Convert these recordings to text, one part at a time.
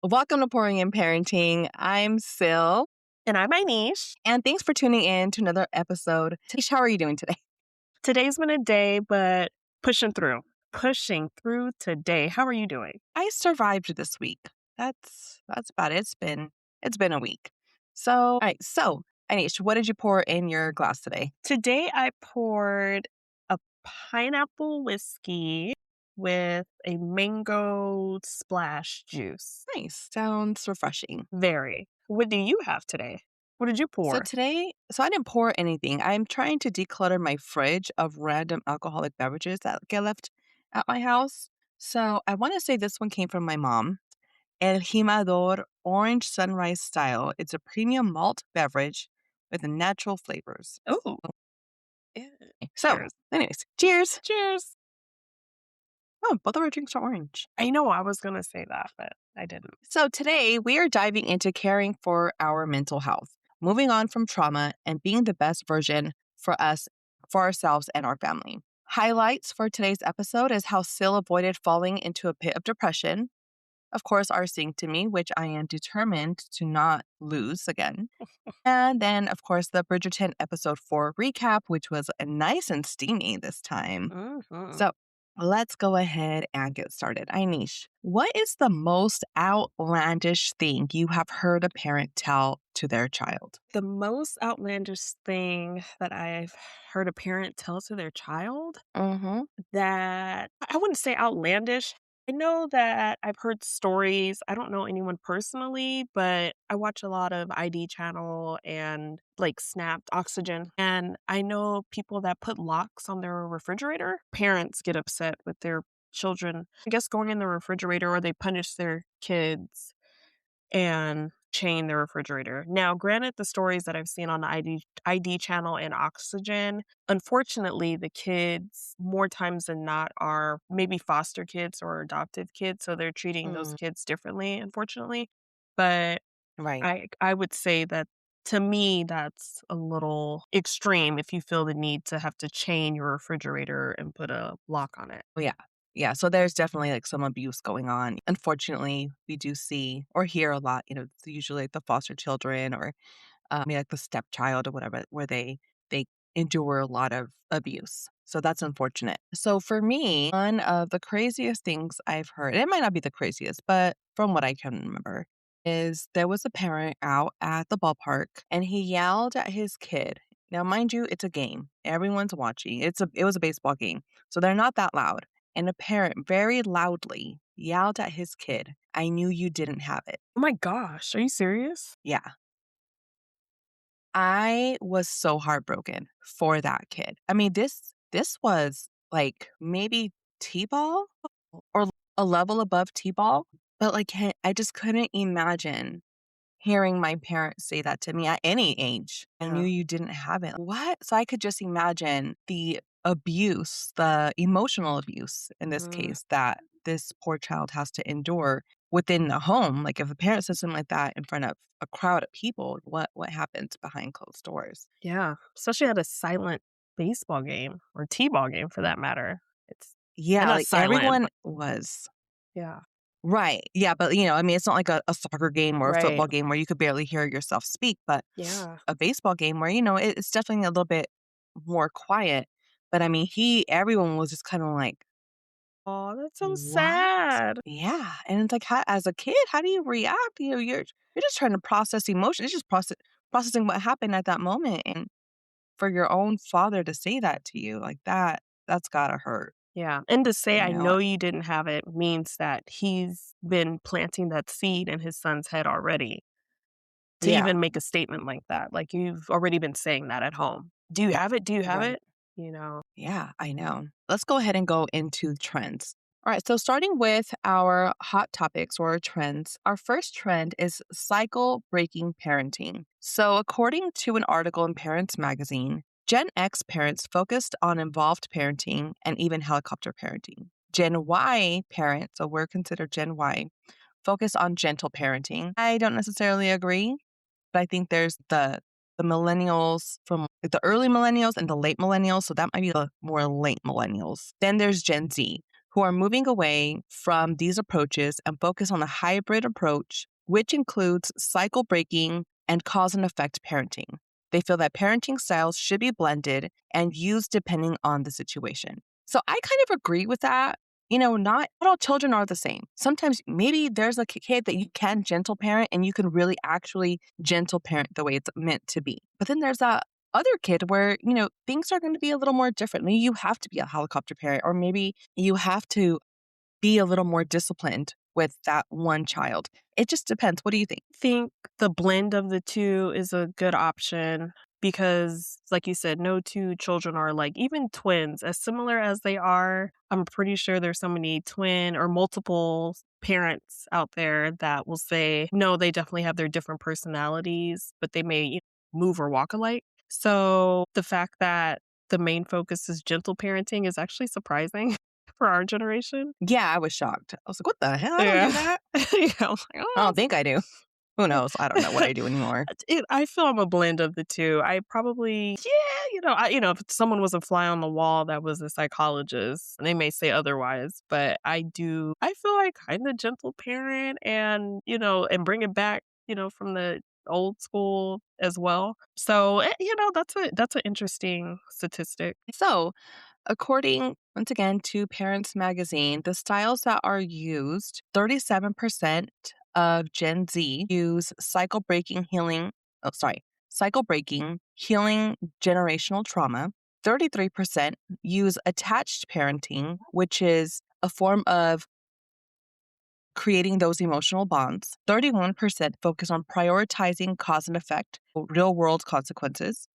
Welcome to Pouring in Parenting. I'm Sil, And I'm Inish. and thanks for tuning in to another episode. Tish, how are you doing today? Today's been a day, but pushing through. Pushing through today. How are you doing? I survived this week. That's about it. It's been a week. So, all right. So, Anish, what did you pour in your glass today? Today I poured a pineapple whiskey with a mango splash juice. Nice. Sounds refreshing. Very. What do you have today? What did you pour? So I didn't pour anything. I'm trying to declutter my fridge of random alcoholic beverages that get left at my house. So I want to say this one came from my mom. El Jimador Orange Sunrise Style. It's a premium malt beverage with natural flavors. Oh, yeah. So, Cheers. anyways, cheers. Cheers. Oh, both of our drinks are orange. I know I was going to say that, but I didn't. So today we are diving into caring for our mental health, moving on from trauma and being the best version for us, for ourselves and our family. Highlights for today's episode is how Sil avoided falling into a pit of depression. Of course, our Sing to Me, which I am determined to not lose again. And then, of course, the Bridgerton episode 4 recap, which was nice and steamy this time. Mm-hmm. So let's go ahead and get started. Inish, what is the most outlandish thing you have heard a parent tell to their child? The most outlandish thing that I've heard a parent tell to their child Mm-hmm. that I wouldn't say outlandish. I know that I've heard stories. I don't know anyone personally, but I watch a lot of ID channel and like Snapped Oxygen. And I know people that put locks on their refrigerator. Parents get upset with their children, I guess, going in the refrigerator, or they punish their kids and chain the refrigerator. Now, granted, the stories that I've seen on the ID channel and Oxygen, unfortunately, the kids more times than not are maybe foster kids or adoptive kids, so they're treating those Mm, kids differently, unfortunately. But right. I would say that to me, that's a little extreme if you feel the need to have to chain your refrigerator and put a lock on it. Oh, yeah. Yeah. So there's definitely like some abuse going on. Unfortunately, we do see or hear a lot, it's usually like the foster children or maybe like the stepchild or whatever, where they endure a lot of abuse. So that's unfortunate. So for me, one of the craziest things I've heard, it might not be the craziest, but from what I can remember, is there was a parent out at the ballpark and he yelled at his kid. Now, mind you, it's a game. Everyone's watching. It was a baseball game. So they're not that loud. And a parent very loudly yelled at his kid, "I knew you didn't have it." Oh my gosh, are you serious? Yeah. I was so heartbroken for that kid. I mean, this was like maybe T-ball or a level above T-ball, but like I just couldn't imagine hearing my parents say that to me at any age. I knew Yeah. you didn't have it. What? So I could just imagine the abuse, the emotional abuse in this Mm. case that this poor child has to endure within the home. Like if a parent says something like that in front of a crowd of people, what happens behind closed doors? Yeah, especially at a silent baseball game or T-ball game for that matter. It's and Yeah, not like silent, everyone but was yeah. right. Yeah, but I mean, it's not like a soccer game or a Right. football game where you could barely hear yourself speak, but Yeah. a baseball game where, it's definitely a little bit more quiet. But I mean, everyone was just kind of like, Oh, that's so what? sad. Yeah. And it's like, as a kid, how do you react? You're just trying to process emotion. It's just processing what happened at that moment. And for your own father to say that to you like that's gotta hurt, Yeah, and to say, you "I know? know you didn't have it," means that he's been planting that seed in his son's head already to Yeah. even make a statement like that, like, you've already been saying that at home. "Do you have it? Do you have Right. it?" You know? Yeah, I know. Let's go ahead and go into trends. All right, so starting with our hot topics or trends, our first trend is cycle breaking parenting. So, according to an article in Parents Magazine, Gen X parents focused on involved parenting and even helicopter parenting. Gen Y parents, so we're considered Gen Y, focus on gentle parenting. I don't necessarily agree, but I think there's the millennials from like, the early millennials and the late millennials. So that might be the more late millennials. Then there's Gen Z, who are moving away from these approaches and focus on a hybrid approach, which includes cycle breaking and cause and effect parenting. They feel that parenting styles should be blended and used depending on the situation. So I kind of agree with that. Not all children are the same. Sometimes maybe there's a kid that you can gentle parent and you can really actually gentle parent the way it's meant to be. But then there's that other kid where, things are going to be a little more different. Maybe you have to be a helicopter parent, or maybe you have to be a little more disciplined with that one child. It just depends. What do you think? Think the blend of the 2 is a good option because, like you said, no 2 children are like even twins, as similar as they are, I'm pretty sure there's so many twin or multiple parents out there that will say, no, they definitely have their different personalities, but they may move or walk alike. So the fact that the main focus is gentle parenting is actually surprising for our generation. Yeah, I was shocked. I was like, what the hell? I don't do Yeah. that. Yeah, I'm like, I "Oh." don't think I do. Who knows? I don't know what I do anymore. I feel I'm a blend of the 2. I probably if someone was a fly on the wall that was a psychologist, they may say otherwise, but I feel like kinda gentle parent and, and bring it back, from the old school as well. So, that's an interesting statistic. So, according, once again, to Parents Magazine, the styles that are used, 37% of Gen Z use cycle breaking, healing generational trauma. 33% use attached parenting, which is a form of creating those emotional bonds. 31% focus on prioritizing cause and effect, real world consequences,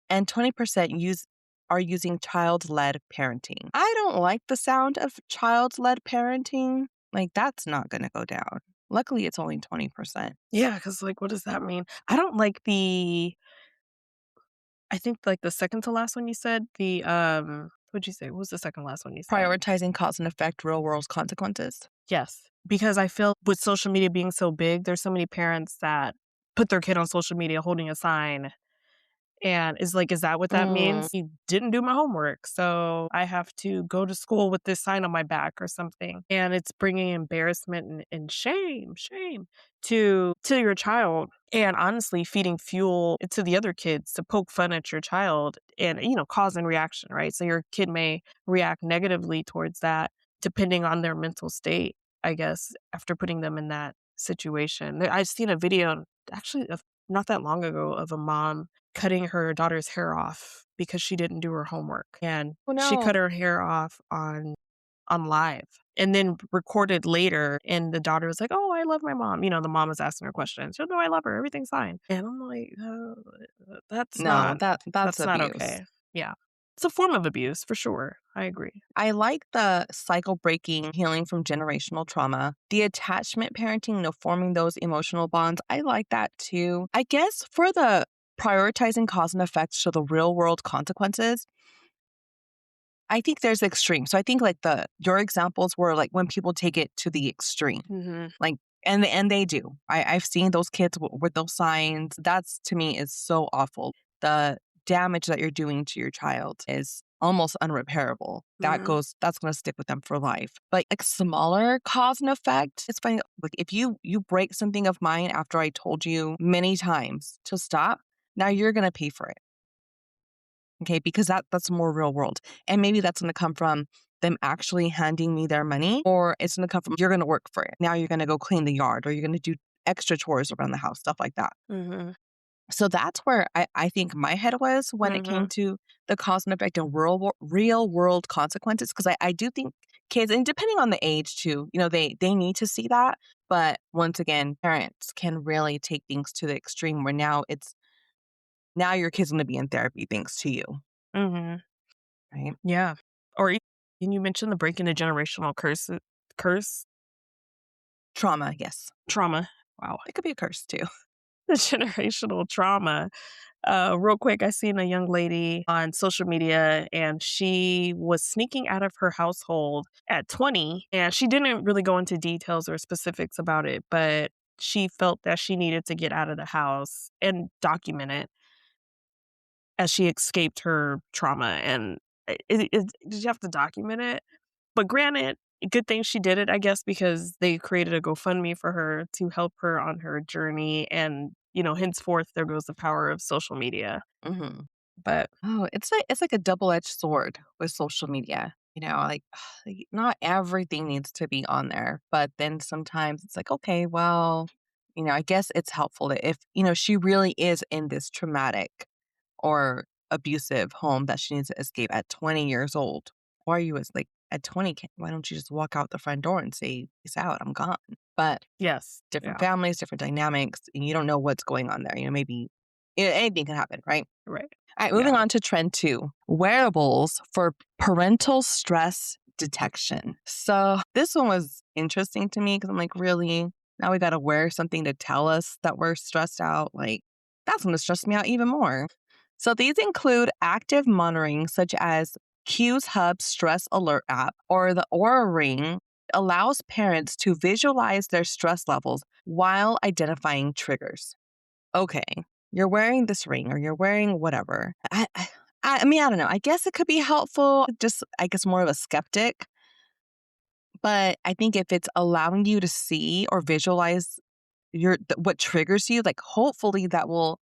and 20% are using child-led parenting. I don't like the sound of child-led parenting. Like, that's not going to go down. Luckily, it's only 20%. Yeah, because what does that mean? I don't like I think, the second to last one you said, what'd you say? What was the second last one you said? Prioritizing cause and effect, real-world consequences. Yes, because I feel with social media being so big, there's so many parents that put their kid on social media holding a sign and is that what that Mm, means? You didn't do my homework, so I have to go to school with this sign on my back or something. And it's bringing embarrassment and shame to your child. And honestly, feeding fuel to the other kids to poke fun at your child and, cause and reaction, right? So your kid may react negatively towards that depending on their mental state, I guess, after putting them in that situation. I've seen a video actually not that long ago of a mom cutting her daughter's hair off because she didn't do her homework, and oh, she cut no. her hair off on live and then recorded later, and the daughter was like, "Oh, I love my mom." The mom was asking her questions. "Oh, no, I love her. Everything's fine." And I'm like, that's No, not that's that's not abuse. okay." Yeah. It's a form of abuse for sure. I agree. I like the cycle breaking, healing from generational trauma, the attachment parenting, forming those emotional bonds. I like that too. I guess for the prioritizing cause and effect to the real world consequences, I think there's extreme. So I think like your examples were like when people take it to the extreme, Mhm. like, and they do. I've seen those kids with those signs. That's to me is so awful. The damage that you're doing to your child is almost unrepairable. Mhm. That's going to stick with them for life. But like smaller cause and effect, it's funny. Like if you break something of mine after I told you many times to stop, now you're going to pay for it. Okay, because that's more real world. And maybe that's going to come from them actually handing me their money, or it's going to come from you're going to work for it. Now you're going to go clean the yard, or you're going to do extra chores around the house, stuff like that. Mhm. So that's where I think my head was when it came Mhm. to the cause and effect and real world consequences. Because I do think kids, and depending on the age too, they need to see that. But once again, parents can really take things to the extreme where now your kid's going to be in therapy thanks to you, Mhm. right? Yeah. Or and you mentioned the breaking the generational curse Trauma, yes. trauma. Wow. It could be a curse too. The generational trauma. Real quick, I seen a young lady on social media and she was sneaking out of her household at 20 and she didn't really go into details or specifics about it, but she felt that she needed to get out of the house and document it as she escaped her trauma. And did you have to document it? But granted, good thing she did it, I guess, because they created a GoFundMe for her to help her on her journey, and, henceforth, there goes the power of social media. Mhm. But Oh, it's like a double-edged sword with social media, like, not everything needs to be on there, but then sometimes it's like, okay, well, I guess it's helpful that if, she really is in this traumatic or abusive home that she needs to escape at 20 years old. Why are you as like at 20? Why don't you just walk out the front door and say, peace out, I'm gone? But yes, different yeah, families, different dynamics, and you don't know what's going on there. Maybe anything can happen, right? right. All right, moving Yeah. on to trend two, wearables for parental stress detection. So this one was interesting to me because I'm like, really? Now we got to wear something to tell us that we're stressed out? Like, that's going to stress me out even more. So these include active monitoring, such as Q's Hub Stress Alert app or the Aura Ring allows parents to visualize their stress levels while identifying triggers. Okay, you're wearing this ring or you're wearing whatever. I mean, I don't know. I guess it could be helpful. Just, I guess, more of a skeptic. But I think if it's allowing you to see or visualize what triggers you, like hopefully that will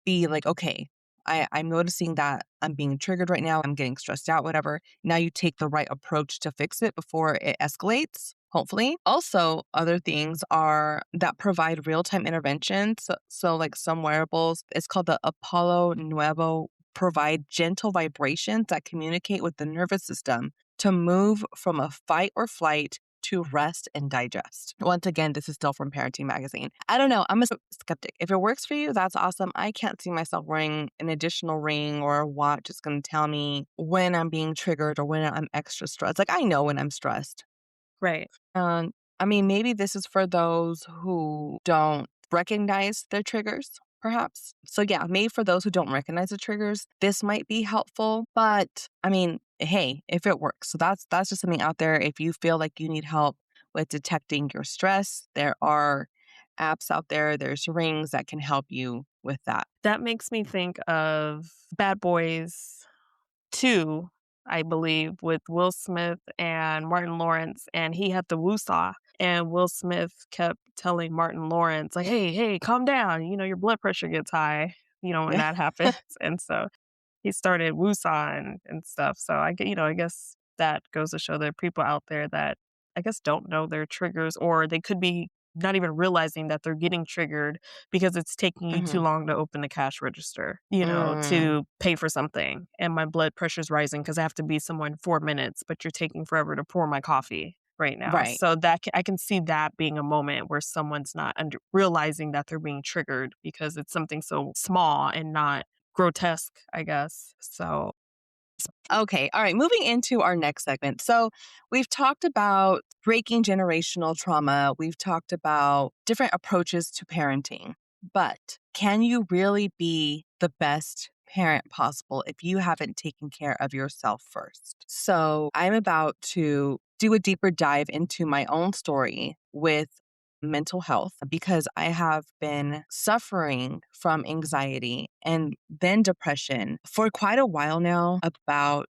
be like, okay, I'm noticing that I'm being triggered right now. I'm getting stressed out, whatever. Now you take the right approach to fix it before it escalates, hopefully. Also, other things are that provide real time interventions. So, like some wearables, it's called the Apollo Nuevo, provide gentle vibrations that communicate with the nervous system to move from a fight or flight to rest and digest. Once again, this is still from Parenting Magazine. I don't know. I'm a skeptic. If it works for you, that's awesome. I can't see myself wearing an additional ring or a watch. It's going to tell me when I'm being triggered or when I'm extra stressed. Like I know when I'm stressed. Right. Um, I mean, maybe this is for those who don't recognize their triggers, perhaps. So, yeah, maybe for those who don't recognize the triggers, this might be helpful. But I mean, hey, if it works, so that's just something out there. If you feel like you need help with detecting your stress, there are apps out there. There's rings that can help you with that. That makes me think of Bad Boys 2, I believe, with Will Smith and Martin Lawrence, and he had the woo-saw, and Will Smith kept telling Martin Lawrence, like, "Hey, hey, calm down, your blood pressure gets high," when that happens, and so he started woosah and stuff. So I guess that goes to show there are people out there that I guess don't know their triggers, or they could be not even realizing that they're getting triggered because it's taking you too Hmm. long to open the cash register, Mm, to pay for something. And my blood pressure's rising because I have to be somewhere in 4 minutes, but you're taking forever to pour my coffee right now. right. So I can see that being a moment where someone's not realizing that they're being triggered because it's something so small and not grotesque, I guess. So Okay. All right. Moving into our next segment. So, we've talked about breaking generational trauma. We've talked about different approaches to parenting. But can you really be the best parent possible if you haven't taken care of yourself first? So, I'm about to do a deeper dive into my own story with mental health because I have been suffering from anxiety and then depression for quite a while now, about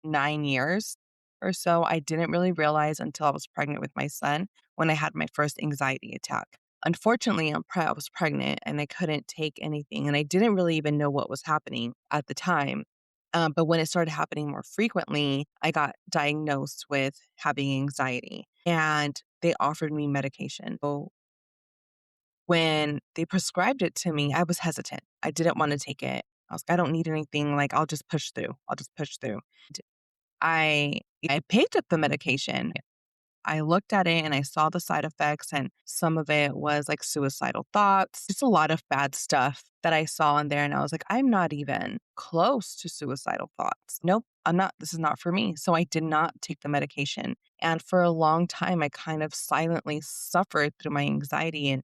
9 years or so. I didn't really realize until I was pregnant with my son when I had my first anxiety attack. Unfortunately, I was pregnant and I couldn't take anything, and I didn't really even know what was happening at the time. But when it started happening more frequently, I got diagnosed with having anxiety and they offered me medication. So when they prescribed it to me, I was hesitant. I didn't want to take it. I was like, I don't need anything. Like, I'll just push through. I'll just push through. I picked up the medication. I looked at it and I saw the side effects, and some of it was like suicidal thoughts, just a lot of bad stuff that I saw in there. And I was like, I'm not even close to suicidal thoughts. Nope, I'm not. This is not for me. So I did not take the medication. And for a long time, I kind of silently suffered through my anxiety. And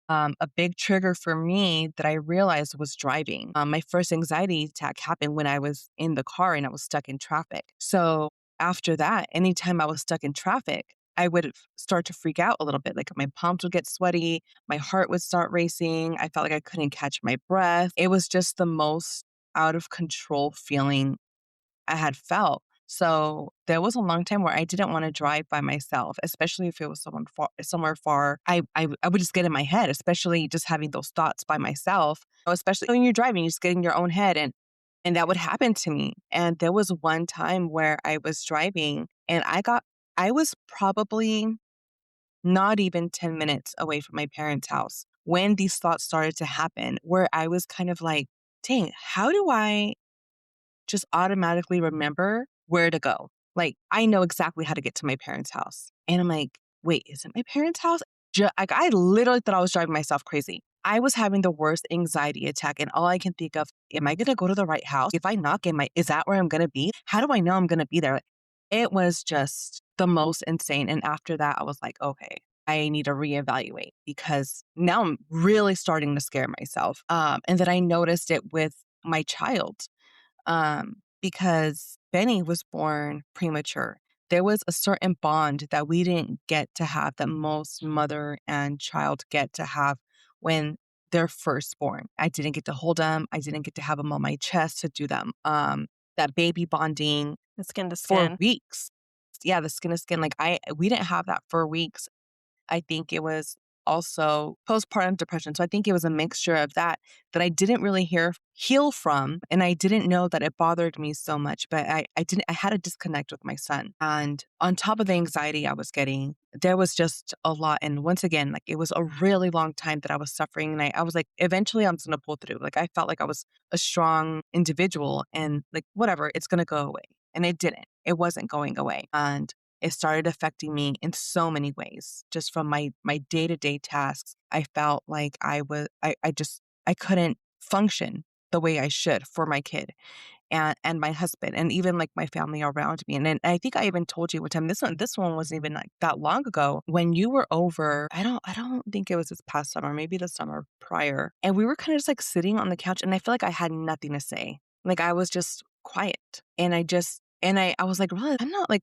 a big trigger for me that I realized was driving. My first anxiety attack happened when I was in the car and I was stuck in traffic. So after that, anytime I was stuck in traffic, I would start to freak out a little bit. Like my palms would get sweaty, my heart would start racing. I felt like I couldn't catch my breath. It was just the most out of control feeling I had felt. So there was a long time where I didn't want to drive by myself, especially if it was somewhere far. I would just get in my head, especially just having those thoughts by myself. Especially when you're driving, you just get in your own head, and that would happen to me. And there was one time where I was driving, and I was probably not even 10 minutes away from my parents' house when these thoughts started to happen, where I was kind of like, dang, how do I just automatically remember where to go? Like, I know exactly how to get to my parents' house. And I'm like, wait, is it my parents' house? Like, I literally thought I was driving myself crazy. I was having the worst anxiety attack, and all I can think of, am I gonna go to the right house? If I knock, is that where I'm gonna be? How do I know I'm gonna be there? It was just the most insane. And after that, I was like, okay, I need to reevaluate because now I'm really starting to scare myself. And then I noticed it with my child, because Benny was born premature. There was a certain bond that we didn't get to have that most mother and child get to have when they're first born. I didn't get to hold them. I didn't get to have them on my chest to do them. That baby bonding The skin to for skin. weeks. Yeah, the skin to skin. Like we didn't have that for weeks. I think it was also postpartum depression. So I think it was a mixture of that I didn't really heal from. And I didn't know that it bothered me so much. But I had a disconnect with my son. And on top of the anxiety I was getting, there was just a lot. And once again, like it was a really long time that I was suffering. And I was like, eventually I'm just gonna pull through. Like I felt like I was a strong individual and like whatever, it's gonna go away. And it didn't. It wasn't going away. And it started affecting me in so many ways. Just from my day-to-day tasks, I felt like I couldn't function the way I should for my kid and my husband and even like my family around me. And then I think I even told you one time, this one wasn't even like that long ago when you were over. I don't think it was this past summer, maybe the summer prior. And we were kind of just like sitting on the couch and I feel like I had nothing to say. Like I was just quiet. And I was like, really,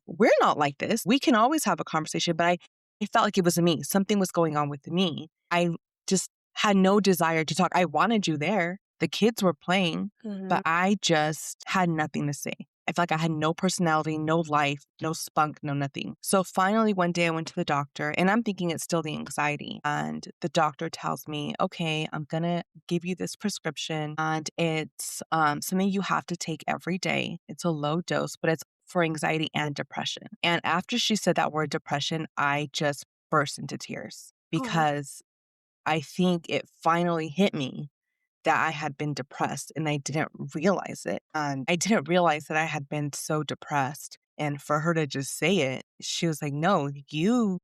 we're not like this. We can always have a conversation, but I felt like it was me. Something was going on with me. I just had no desire to talk. I wanted you there. The kids were playing, but Mhm. I just had nothing to say. I felt like I had no personality, no life, no spunk, no nothing. So finally, one day I went to the doctor and I'm thinking it's still the anxiety. And the doctor tells me, okay, I'm going to give you this prescription and it's something you have to take every day. It's a low dose, but it's for anxiety and depression. And after she said that word depression, I just burst into tears Oh. because I think it finally hit me that I had been depressed and I didn't realize it. And I didn't realize that I had been so depressed. And for her to just say it, she was like, no, you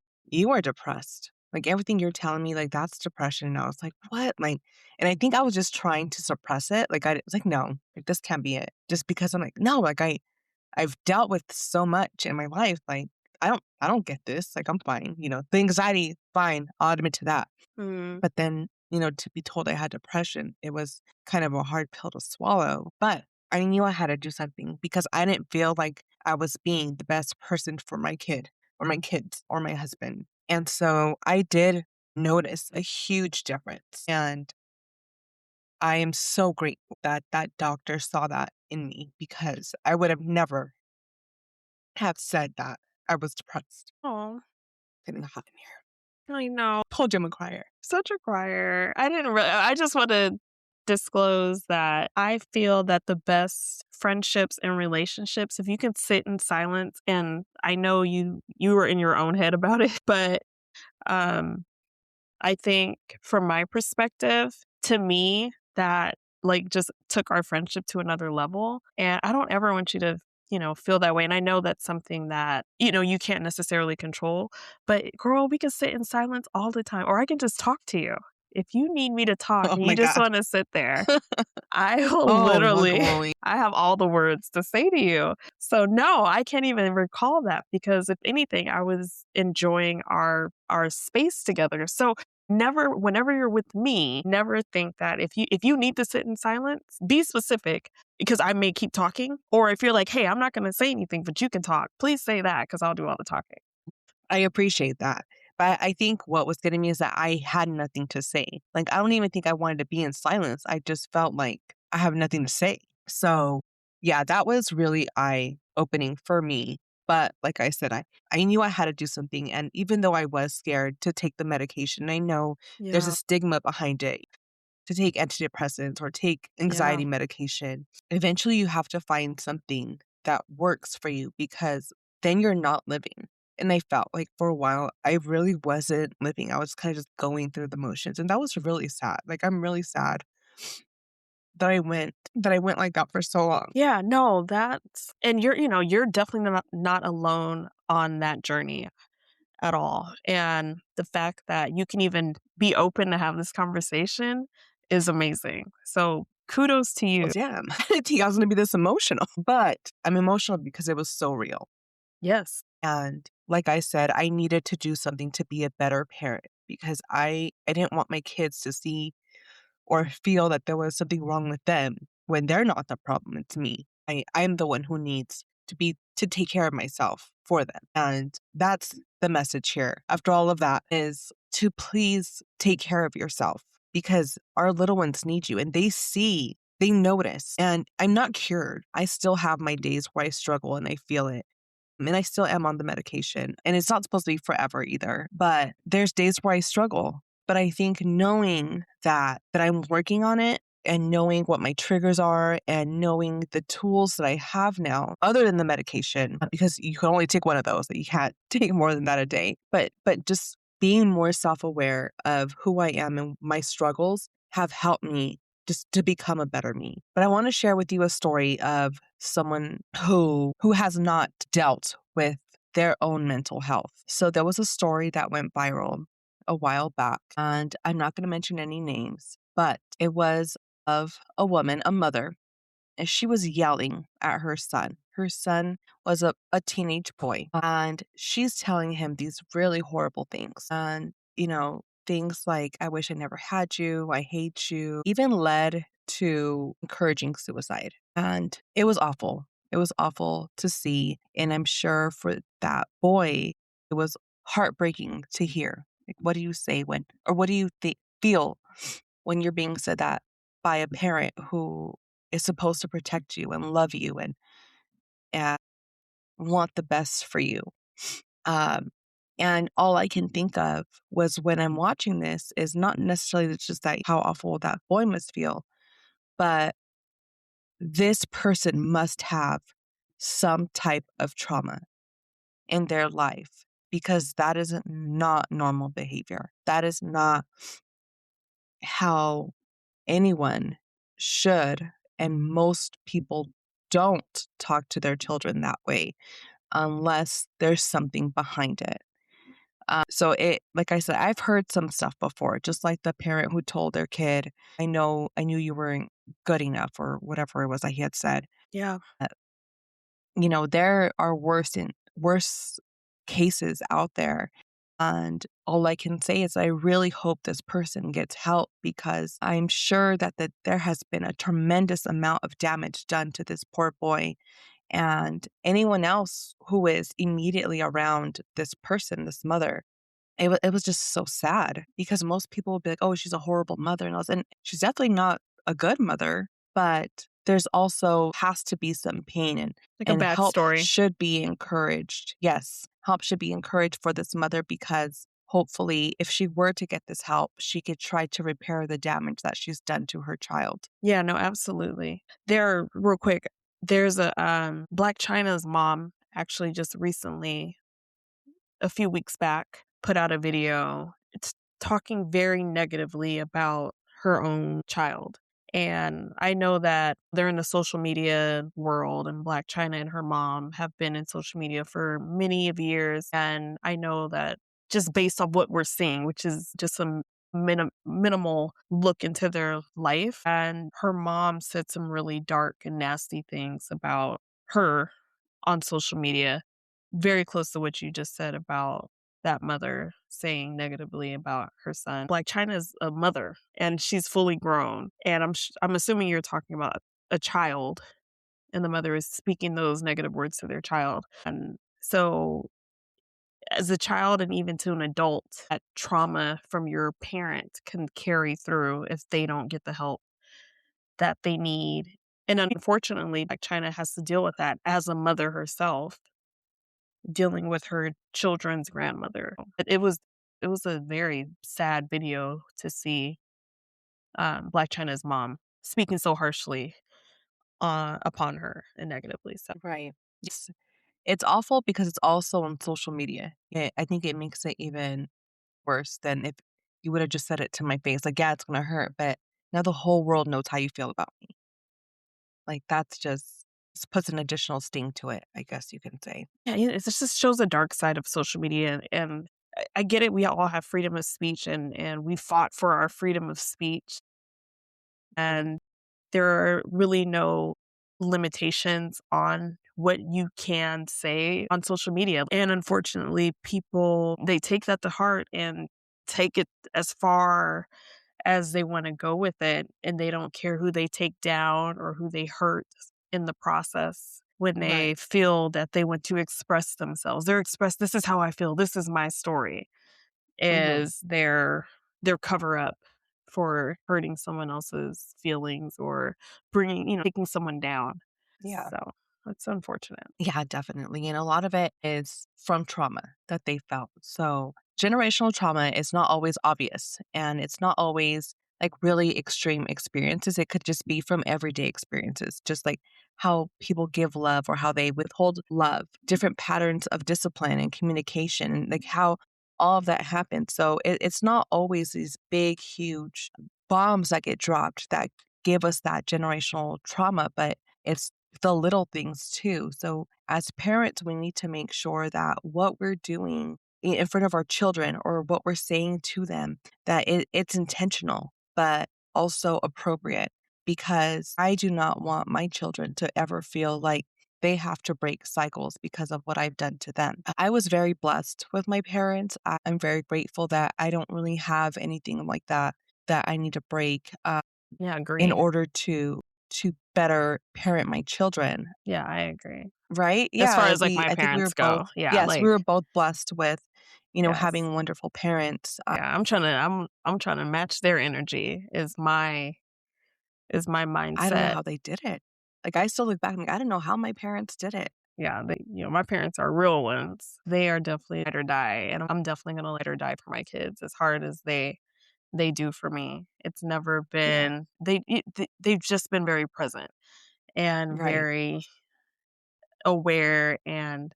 are depressed. Like everything you're telling me, like that's depression. And I was like, what? Like, and I think I was just trying to suppress it. Like I was like, no, like this can't be it. Just because I'm like, no, like I've dealt with so much in my life. Like I don't get this. Like I'm fine. The anxiety, fine. I'll admit to that. Mm. But then, to be told I had depression, it was kind of a hard pill to swallow. But I knew I had to do something because I didn't feel like I was being the best person for my kid or my kids or my husband. And so I did notice a huge difference. And I am so grateful that that doctor saw that in me because I would have never have said that I was depressed. Oh, Getting hot in here. I know. Told you I'm a crier. Such a crier. I just want to disclose that I feel that the best friendships and relationships, if you can sit in silence, and I know you were in your own head about it, but um I think from my perspective, to me, that like just took our friendship to another level. And I don't ever want you to, feel that way. And I know that's something that, you can't necessarily control. But girl, we can sit in silence all the time. Or I can just talk to you. If you need me to talk Oh and you my just gosh. want to sit there, I will Oh, literally guacamole. I have all the words to say to you. So no, I can't even recall that because if anything, I was enjoying our space together. So never whenever you're with me, never think that if you need to sit in silence, be specific because I may keep talking. Or if you're like, hey, I'm not gonna say anything, but you can talk, please say that because I'll do all the talking. I appreciate that. But I think what was getting me is that I had nothing to say. Like, I don't even think I wanted to be in silence. I just felt like I have nothing to say. So, Yeah, that was really eye-opening for me, but like I said, I knew I had to do something, and even though I was scared to take the medication, I know there's a Yeah, stigma behind it to take antidepressants or take yeah. anxiety medication. Eventually, you have to find something that works for you because then you're not living. And I felt like for a while, I really wasn't living. I was kind of just going through the motions. And that was really sad. Like, I'm really sad that I went like that for so long. Yeah, no, that's and you're definitely not alone on that journey at all, and the fact that you can even be open to have this conversation is amazing. So, kudos to Well, you. damn. I didn't think I was gonna be this emotional. But I'm emotional because it was so real. Yes. And like I said, I needed to do something to be a better parent because I didn't want my kids to see or feel that there was something wrong with them when they're not the problem, it's me. I'm the one who needs to take care of myself for them. And that's the message here. After all of that is to please take care of yourself because our little ones need you and they notice. And I'm not cured. I still have my days where I struggle and I feel it. And I still am on the medication. And it's not supposed to be forever either. But there's days where I struggle. But I think knowing that I'm working on it and knowing what my triggers are and knowing the tools that I have now, other than the medication, because you can only take one of those, that you can't take more than that a day. But just being more self-aware of who I am and my struggles have helped me just to become a better me. But I want to share with you a story of someone who has not dealt with their own mental health. So there was a story that went viral a while back, and I'm not going to mention any names, but it was of a woman, a mother, and she was yelling at her son. Her son was a teenage boy, and she's telling him these really horrible things. And, things like, I wish I never had you, I hate you, even led to encouraging suicide. And it was awful. It was awful to see. And I'm sure for that boy, it was heartbreaking to hear. Like, what do you say or what do you feel when you're being said that by a parent who is supposed to protect you and love you and want the best for you. Um, and all I can think of was when I'm watching this is not necessarily just that how awful that boy must feel, but this person must have some type of trauma in their life because that is not normal behavior. That is not how anyone should, and most people don't talk to their children that way unless there's something behind it. So like I said, I've heard some stuff before, just like the parent who told their kid, I knew you weren't good enough or whatever it was that he had said. Yeah. Uh, there are worse cases out there. And all I can say is I really hope this person gets help because I'm sure that there has been a tremendous amount of damage done to this poor boy and anyone else who is immediately around this person, this mother. It was just so sad because most people would be like, "Oh, she's a horrible mother," and she's definitely not a good mother, but there's also has to be some pain Like a and bad help story. should be encouraged. Yes, help should be encouraged for this mother because hopefully if she were to get this help, she could try to repair the damage that she's done to her child. Yeah, no, absolutely. Real quick, there's Black China's mom actually just recently, a few weeks back, put out a video. It's talking very negatively about her own child. And I know that they're in the social media world, and Black China and her mom have been in social media for many of years. And I know that just based on what we're seeing, which is just some minimal look into their life. And her mom said some really dark and nasty things about her on social media, very close to what you just said about that mother saying negatively about her son. Like, China's a mother, and she's fully grown, and I'm assuming you're talking about a child, and the mother is speaking those negative words to their child, and so, as a child and even to an adult, that trauma from your parent can carry through if they don't get the help that they need. And unfortunately, like, China has to deal with that as a mother herself, dealing with her children's grandmother. It was a very sad video to see, Black China's mom speaking so harshly, upon her and negatively, so Right. Yes. It's awful because it's also on social media. I think it makes it even worse than if you would have just said it to my face. Like, yeah, it's gonna hurt, but now the whole world knows how you feel about me. Like, that's just puts an additional sting to it, I guess you can say. yeah, it just shows the dark side of social media, and I get it, we all have freedom of speech, and we fought for our freedom of speech, and there are really no limitations on what you can say on social media. And unfortunately, people, they take that to heart and take it as far as they want to go with it. And they don't care who they take down or who they hurt in the process when Right. they feel that they want to express themselves. They're express, this is how I feel. This is my story, Mhm. is their cover up for hurting someone else's feelings or bringing, taking someone down. Yeah. So that's unfortunate. Yeah, definitely. And a lot of it is from trauma that they felt. So, generational trauma is not always obvious and it's not always like really extreme experiences. It could just be from everyday experiences, just like how people give love or how they withhold love, different patterns of discipline and communication, and like how all of that happens. So, it's not always these big, huge bombs that get dropped that give us that generational trauma, but it's the little things too. So, as parents, we need to make sure that what we're doing in front of our children or what we're saying to them, that it's intentional, but also appropriate. Because I do not want my children to ever feel like they have to break cycles because of what I've done to them. I was very blessed with my parents. I'm very grateful that I don't really have anything like that that I need to break. Yeah, In agreed. order to better parent my children, Yeah, I agree. right? As far Yeah, as like we my I think we parents were both go, yeah, yes, we like, were both blessed with, yes. having wonderful parents. Yeah, I'm trying to match their energy is my I don't know mindset. how they did it. Like, I still look back and like, I don't know how my parents did it. Yeah, my parents are real ones. They are definitely ride or die, and I'm definitely gonna let her die for my kids as hard as they do for me. It's never Yeah, been they've just been very present and right. very aware and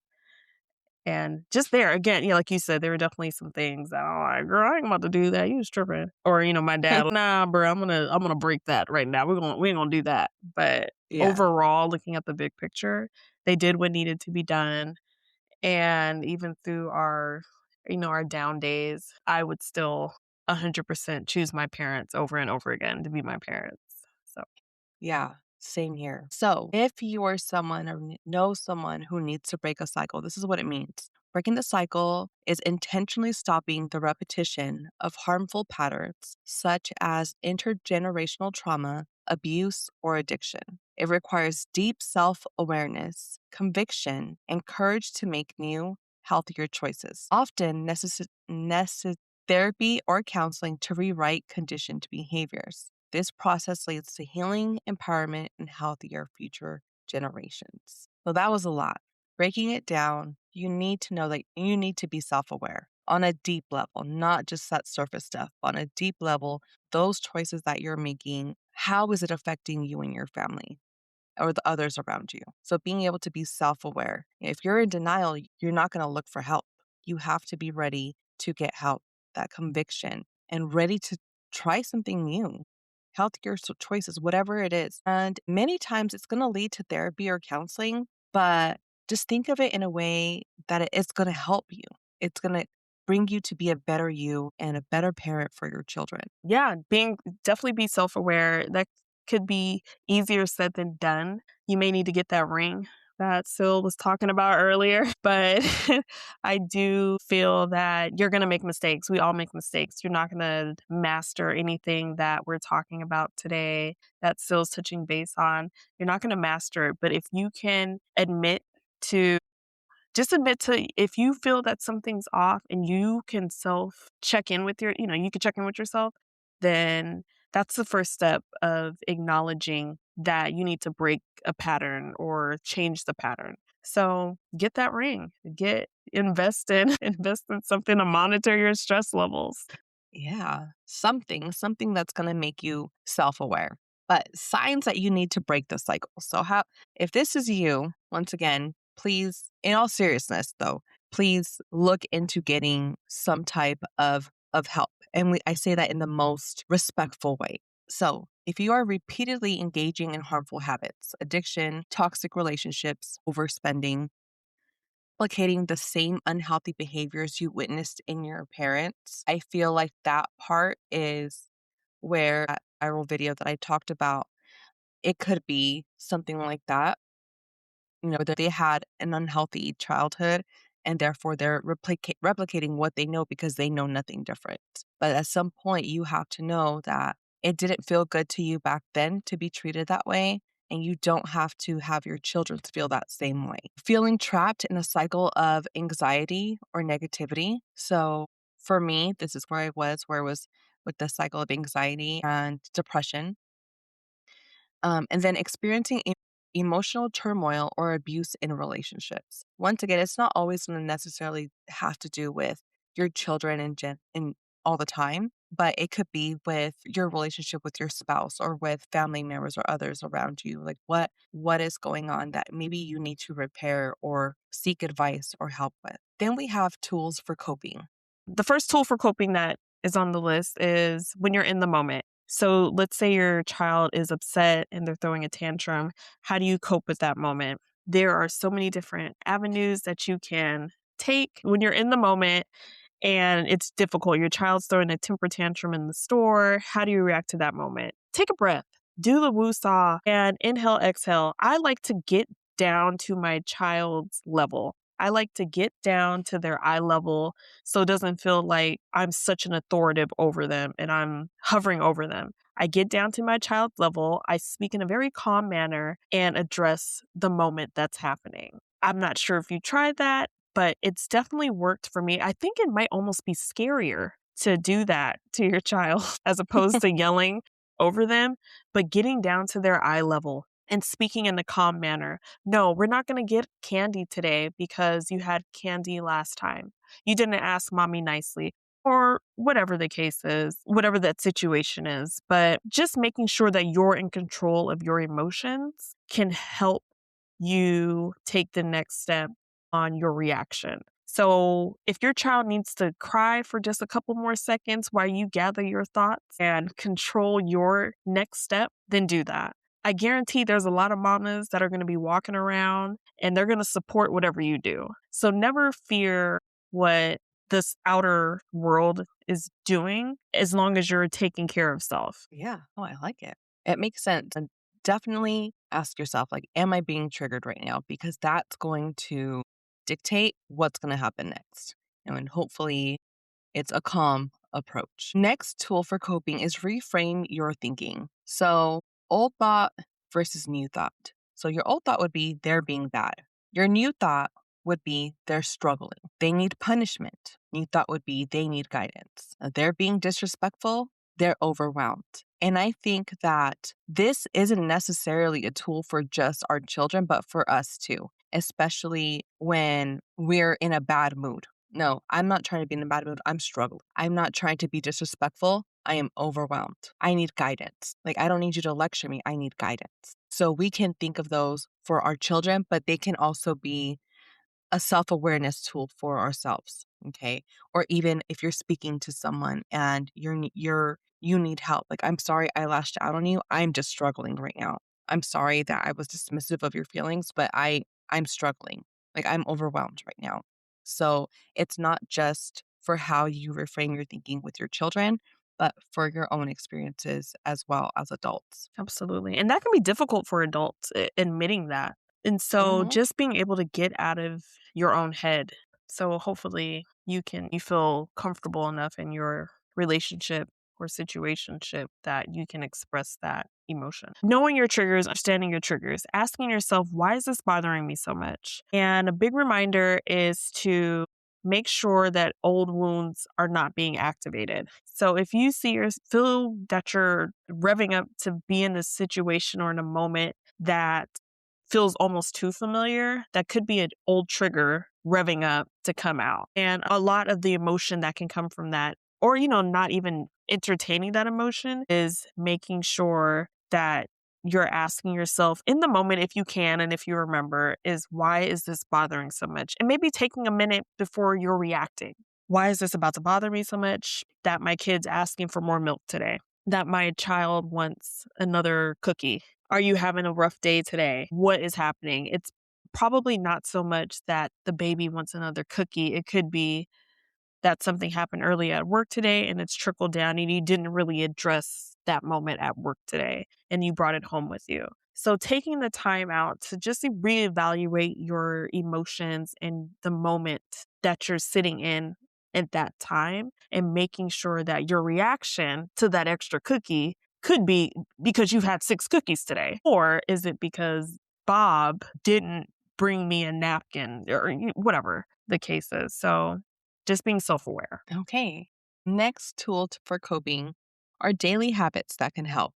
just there again, like you said, there were definitely some things that I'm like, "Girl, I ain't about to do that. You was tripping." Or, my dad, "Nah, bro, I'm gonna break that right now. We ain't gonna do that." But Yeah, overall, looking at the big picture, they did what needed to be done. And even through our down days, I would still 100% choose my parents over and over again to be my parents. So, yeah, same here. So, if you are someone or know someone who needs to break a cycle, this is what it means. Breaking the cycle is intentionally stopping the repetition of harmful patterns such as intergenerational trauma, abuse, or addiction. It requires deep self awareness, conviction, and courage to make new, healthier choices. Often therapy or counseling to rewrite conditioned behaviors. This process leads to healing, empowerment, and healthier future generations. So that was a lot. Breaking it down, you need to know that you need to be self aware on a deep level, not just that surface stuff. On a deep level, those choices that you're making, how is it affecting you and your family? Or the others around you. So being able to be self-aware. If you're in denial, you're not going to look for help. You have to be ready to get help, that conviction, and ready to try something new, healthier choices, whatever it is. And many times it's going to lead to therapy or counseling, but just think of it in a way that it's going to help you. It's going to bring you to be a better you and a better parent for your children. yeah, being definitely be self-aware. That could be easier said than done. You may need to get that ring that Sil was talking about earlier, but I do feel that you're gonna make mistakes. We all make mistakes. You're not gonna master anything that we're talking about today, that Sil's touching base on. You're not gonna master it, but if you can to admit to, if you feel that something's off and you can self check in with you can check in with yourself, then that's the first step of acknowledging that you need to break a pattern or change the pattern. So get that ring. Invest in invest in something to monitor your stress levels. Yeah, something that's gonna make you self-aware. But signs that you need to break the cycle. So how if this is you, once again, please, in all seriousness though, please look into getting some type of help. And I say that in the most respectful way. So, if you are repeatedly engaging in harmful habits, addiction, toxic relationships, overspending, replicating the same unhealthy behaviors you witnessed in your parents, I feel like that part is where that viral video that I talked about, it could be something like that. That they had an unhealthy childhood and therefore they're replicating what they know because they know nothing different. But at some point, you have to know that it didn't feel good to you back then to be treated that way. And you don't have to have your children feel that same way. Feeling trapped in a cycle of anxiety or negativity. So for me, this is where I was with the cycle of anxiety and depression, and then experiencing emotional turmoil or abuse in relationships. Once again, it's not always going to necessarily have to do with your children in all the time, but it could be with your relationship with your spouse or with family members or others around you. Like what is going on that maybe you need to repair or seek advice or help with. Then we have tools for coping. The first tool for coping that is on the list is when you're in the moment. So let's say your child is upset and they're throwing a tantrum. How do you cope with that moment? There are so many different avenues that you can take when you're in the moment and it's difficult. Your child's throwing a temper tantrum in the store. How do you react to that moment? Take a breath, do the woo-saw, and inhale, exhale. I like to get down to my child's level. I like to get down to their eye level so it doesn't feel like I'm such an authoritative over them and I'm hovering over them. I get down to my child's level. I speak in a very calm manner and address the moment that's happening. I'm not sure if you tried that, but it's definitely worked for me. I think it might almost be scarier to do that to your child as opposed to yelling over them, but getting down to their eye level and speaking in a calm manner. No, we're not going to get candy today because you had candy last time. You didn't ask mommy nicely. Or whatever the case is, whatever that situation is. But just making sure that you're in control of your emotions can help you take the next step on your reaction. So if your child needs to cry for just a couple more seconds while you gather your thoughts and control your next step, then do that. I guarantee there's a lot of mamas that are going to be walking around and they're going to support whatever you do. So never fear what this outer world is doing as long as you're taking care of self. Yeah. Oh, I like it. It makes sense. And definitely ask yourself, like, am I being triggered right now? Because that's going to dictate what's going to happen next. And hopefully it's a calm approach. Next tool for coping is reframe your thinking. So, old thought versus new thought. So, your old thought would be they're being bad. Your new thought would be they're struggling. They need punishment. New thought would be they need guidance. They're being disrespectful. They're overwhelmed. And I think that this isn't necessarily a tool for just our children, but for us too, especially when we're in a bad mood. No, I'm not trying to be in a bad mood. I'm struggling. I'm not trying to be disrespectful. I am overwhelmed. I need guidance. Like, I don't need you to lecture me. I need guidance. So we can think of those for our children, but they can also be a self-awareness tool for ourselves, okay? Or even if you're speaking to someone and you need help. Like, I'm sorry I lashed out on you. I'm just struggling right now. I'm sorry that I was dismissive of your feelings, but I'm struggling. Like, I'm overwhelmed right now. So, it's not just for how you reframe your thinking with your children, but for your own experiences as well as adults. Absolutely. And that can be difficult for adults, admitting that. And so Mhm. just being able to get out of your own head. So hopefully you feel comfortable enough in your relationship or situationship that you can express that emotion. Knowing your triggers, understanding your triggers, asking yourself, why is this bothering me so much? And a big reminder is to make sure that old wounds are not being activated. So if you feel that you're revving up to be in a situation or in a moment that feels almost too familiar, that could be an old trigger revving up to come out. And a lot of the emotion that can come from that, or, not even entertaining that emotion, is making sure that you're asking yourself in the moment, if you can and if you remember, is why is this bothering so much? And maybe taking a minute before you're reacting. Why is this about to bother me so much? That my kid's asking for more milk today. That my child wants another cookie. Are you having a rough day today? What is happening? It's probably not so much that the baby wants another cookie. It could be that something happened early at work today and it's trickled down and you didn't really address that moment at work today and you brought it home with you. So taking the time out to just reevaluate your emotions and the moment that you're sitting in at that time, and making sure that your reaction to that extra cookie could be because you've had 6 cookies today, or is it because Bob didn't bring me a napkin, or whatever the case is. So just being self-aware. Okay. Next tool for coping are daily habits that can help.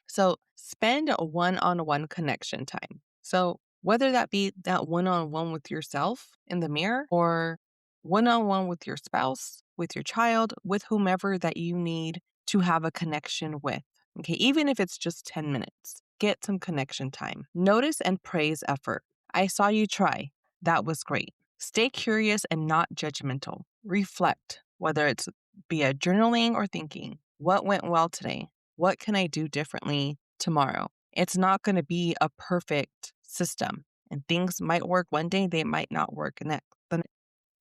So spend a one-on-one connection time. So whether that be that one-on-one with yourself in the mirror or one-on-one with your spouse, with your child, with whomever that you need to have a connection with. Okay, even if it's just 10 minutes, get some connection time. Notice and praise effort. I saw you try. That was great. Stay curious and not judgmental. Reflect, whether it's via journaling or thinking. What went well today? What can I do differently tomorrow? It's not going to be a perfect system, and things might work one day, they might not work next. But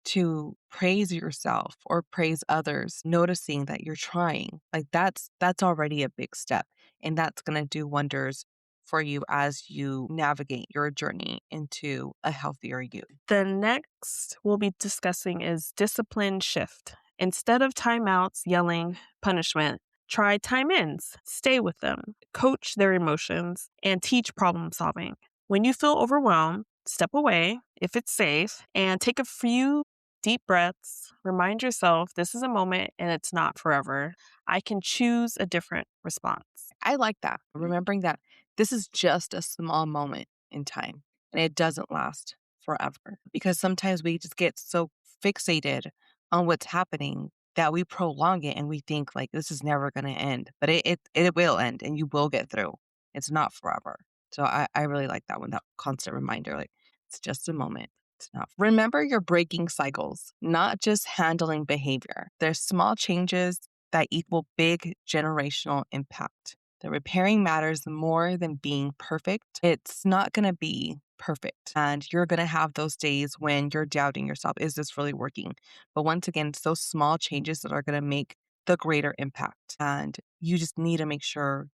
to praise yourself or praise others, noticing that you're trying, like that's already a big step, and that's going to do wonders for you as you navigate your journey into a healthier you. The next we'll be discussing is discipline shift. Instead of timeouts, yelling, punishment, try time ins. Stay with them, coach their emotions, and teach problem solving. When you feel overwhelmed, step away if it's safe and take a few deep breaths. Remind yourself this is a moment and it's not forever. I can choose a different response. I like that. Remembering that this is just a small moment in time and it doesn't last forever, because sometimes we just get so fixated on what's happening that we prolong it and we think like this is never going to end, but it will end and you will get through. It's not forever. So I really like that one, that constant reminder, like it's just a moment. It's not. Remember your breaking cycles, not just handling behavior. There's small changes that equal big generational impact. The repairing matters more than being perfect. It's not going to be perfect. And you're going to have those days when you're doubting yourself. Is this really working? But once again, it's those small changes that are going to make the greater impact. And you just need to make sure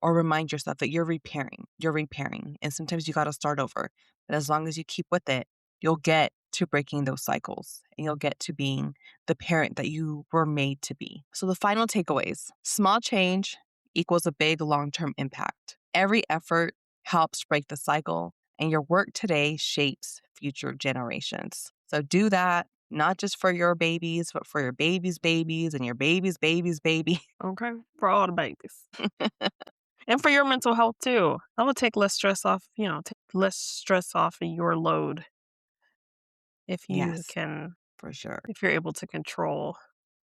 or remind yourself that you're repairing. You're repairing. And sometimes you got to start over. But as long as you keep with it, you'll get to breaking those cycles and you'll get to being the parent that you were made to be. So the final takeaways: small change equals a big long-term impact. Every effort helps break the cycle, and your work today shapes future generations. So do that, not just for your babies, but for your baby's babies and your baby's baby's baby. Okay? For all the babies. And for your mental health too. That will take less stress off, take less stress off of your load if you Yes, can, for sure. if you're able to control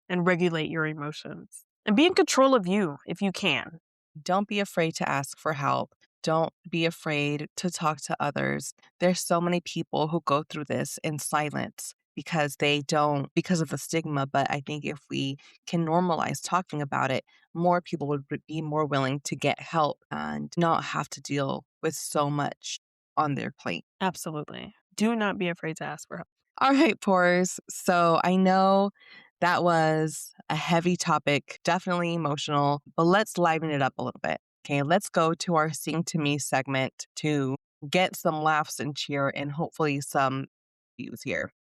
and regulate your emotions. And be in control of you if you can. Don't be afraid to ask for help. Don't be afraid to talk to others. There's so many people who go through this in silence because they don't, because of the stigma. But I think if we can normalize talking about it, more people would be more willing to get help and not have to deal with so much on their plate. Absolutely. Do not be afraid to ask for help. All right, pores. So I know that was a heavy topic, definitely emotional, but let's liven it up a little bit. Okay, let's go to our Sing to Me segment to get some laughs and cheer and hopefully some views here.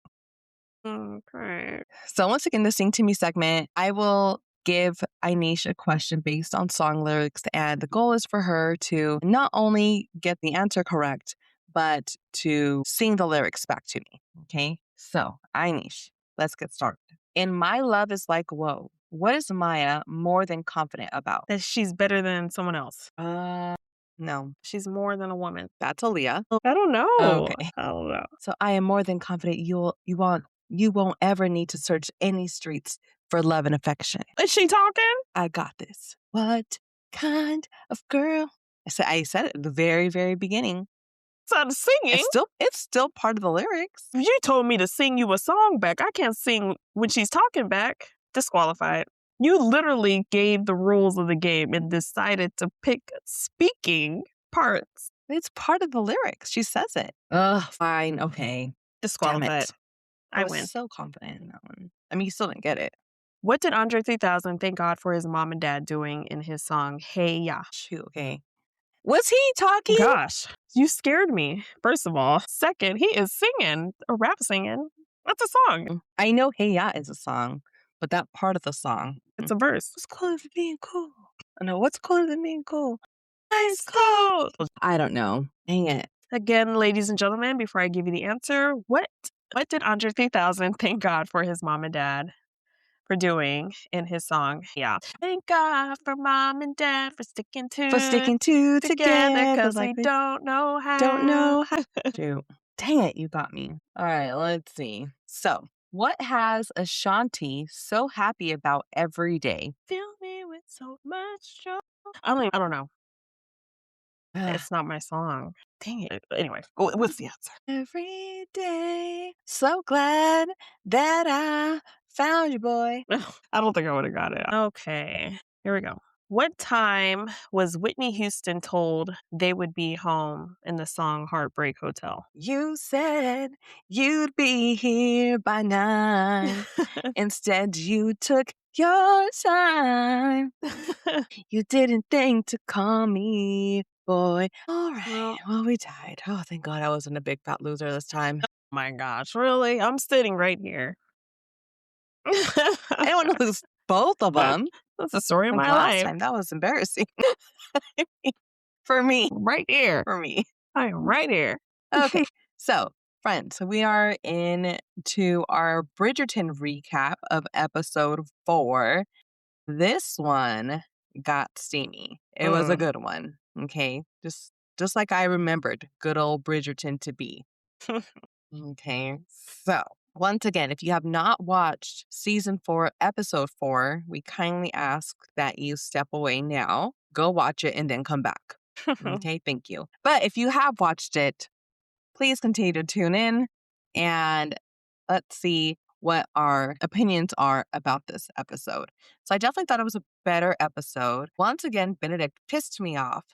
Okay. So, once again, the Sing to Me segment, I will give Inish a question based on song lyrics, and the goal is for her to not only get the answer correct, but to sing the lyrics back to me. Okay. So, Inish, let's get started. In My Love is Like Whoa, what is Maya more than confident about? That she's better than someone else. No, She's more than a woman. that's Aaliyah. I don't know. Okay. I don't know. So I am more than confident you won't ever need to search any streets for love and affection. Is she talking? I got this. What kind of girl? I said it at the very, very beginning. Sound singing. It's still part of the lyrics. You told me to sing you a song back. I can't sing when she's talking back. Disqualified. You literally gave the rules of the game and decided to pick speaking parts. It's part of the lyrics. She says it. Ugh, fine. Okay. Damn Disqualified. it. I was win. so confident in that one. I mean, you still didn't get it. What did Andre 3000 thank God for his mom and dad doing in his song Hey Ya? Shoot, okay. Was he talking? Gosh, you scared me, first of all. Second, he is singing, a rap singing. That's a song. I know Hey Ya is a song, but that part of the song. It's a verse. What's cooler than being cool? I know. What's cooler than being cool? It's cold. I don't know. Dang it. Again, ladies and gentlemen, before I give you the answer, what did Andre 3000 thank God for his mom and dad for doing in his song? Yeah. Thank God for mom and dad for sticking two together because like we don't know how. don't know how. Shoot. Dang it, you got me. All right, let's see. So, what has Ashanti so happy about every day? Fill me with so much joy. I don't know. It's not my song. Dang it. Anyway, what's the answer? Every day. So glad that I found you, boy. I don't think I would have got it. Okay, here we go. What time was Whitney Houston told they would be home in the song Heartbreak Hotel? You said you'd be here by 9. Instead, you took your time. You didn't think to call me, boy. All right. Well, we tied. Oh, thank God I wasn't a big fat loser this time. My gosh, really? I'm sitting right here. I don't want to lose both of them. That's the story of Like my last life. time, that was embarrassing. For me. Right here. For me. I am right here. Okay. So, friends, we are into our Bridgerton recap of episode 4. This one got steamy. It was a good one. Okay. Just like I remembered good old Bridgerton to be. Okay. So, once again, if you have not watched season 4, episode 4, we kindly ask that you step away now, go watch it, and then come back. Okay. Thank you. But if you have watched it, please continue to tune in and let's see what our opinions are about this episode. So I definitely thought it was a better episode. Once again, Benedict pissed me off.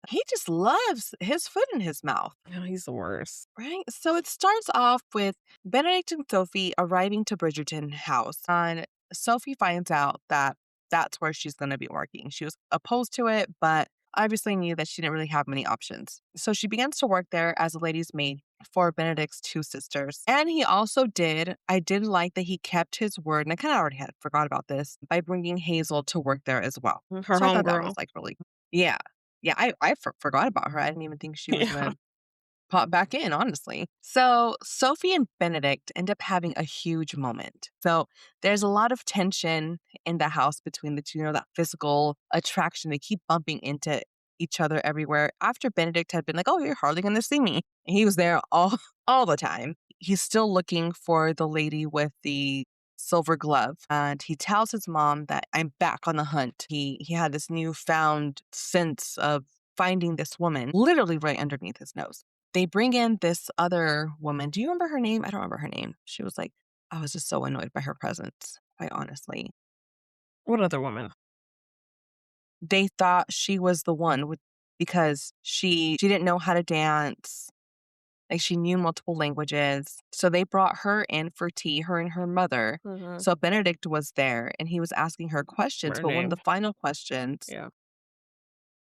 He just loves his foot in his mouth. Oh, he's the worst. Right? So it starts off with Benedict and Sophie arriving to Bridgerton house. And Sophie finds out that that's where she's going to be working. She was opposed to it, but obviously knew that she didn't really have many options. So she begins to work there as a lady's maid for Benedict's 2 sisters. And I did like that he kept his word, and I kind of already had forgot about this, by bringing Hazel to work there as well. Her So I thought that homegirl. was like really, yeah. Yeah, I forgot about her. I didn't even think she was going to pop back in, honestly. So Sophie and Benedict end up having a huge moment. So there's a lot of tension in the house between the two, that physical attraction. They keep bumping into each other everywhere. After Benedict had been like, oh, you're hardly going to see me. And he was there all the time. He's still looking for the lady with the silver glove. And he tells his mom that I'm back on the hunt. He had this newfound sense of finding this woman literally right underneath his nose. They bring in this other woman. Do you remember her name? I don't remember her name. She was like, I was just so annoyed by her presence, quite honestly. What other woman? They thought she was the one because she didn't know how to dance. Like she knew multiple languages. So they brought her in for tea, her and her mother. Mm-hmm. So Benedict was there and he was asking her questions. But one of the final questions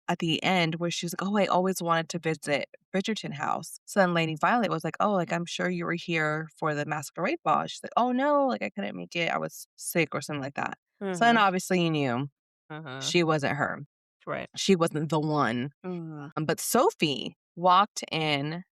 at the end where she was like, oh, I always wanted to visit Bridgerton house. So then Lady Violet was like, oh, like, I'm sure you were here for the masquerade ball. She's like, oh, no, like I couldn't make it. I was sick or something like that. Mm-hmm. So then obviously you knew she wasn't her. Right. She wasn't the one. Mm-hmm. But Sophie walked in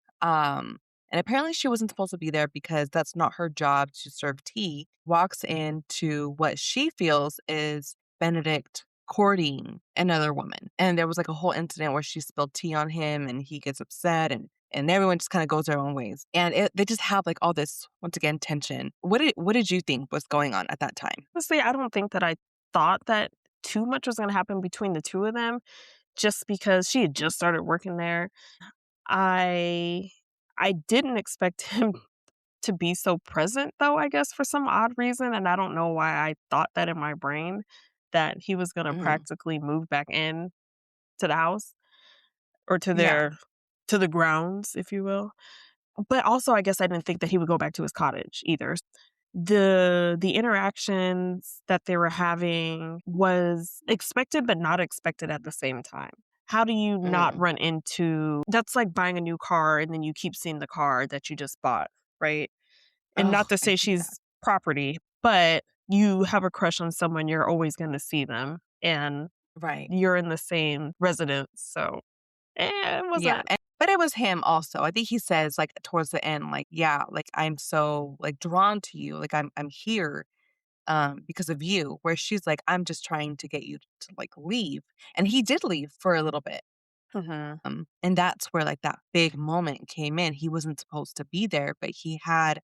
And apparently she wasn't supposed to be there because that's not her job to serve tea. Walks into what she feels is Benedict courting another woman. And there was like a whole incident where she spilled tea on him and he gets upset and everyone just kind of goes their own ways. And they just have like all this once again tension. What did you think was going on at that time? Honestly, I don't think that I thought that too much was gonna happen between the 2 of them just because she had just started working there. I I didn't expect him to be so present though, I guess, for some odd reason, and I don't know why I thought that in my brain, that he was gonna Mhm. practically move back in to the house or Yeah. to the grounds, if you will. But also, I guess I didn't think that he would go back to his cottage either. The interactions that they were having was expected, but not expected at the same time. How do you not Mm. run into that's like buying a new car and then you keep seeing the car that you just bought, right? And not Oh, to I say hate that. she's property, but you have a crush on someone, you're always gonna see them, and Right. you're in the same residence, so, it Yeah, wasn't. but it was him also. I think he says, like, towards the end, like, "Yeah, like, I'm so, like, drawn to you, like, I'm here, because of you," where she's like, "I'm just trying to get you to, like, leave," and he did leave for a little bit, Mhm. and that's where, like, that big moment came in. He wasn't supposed to be there, but he had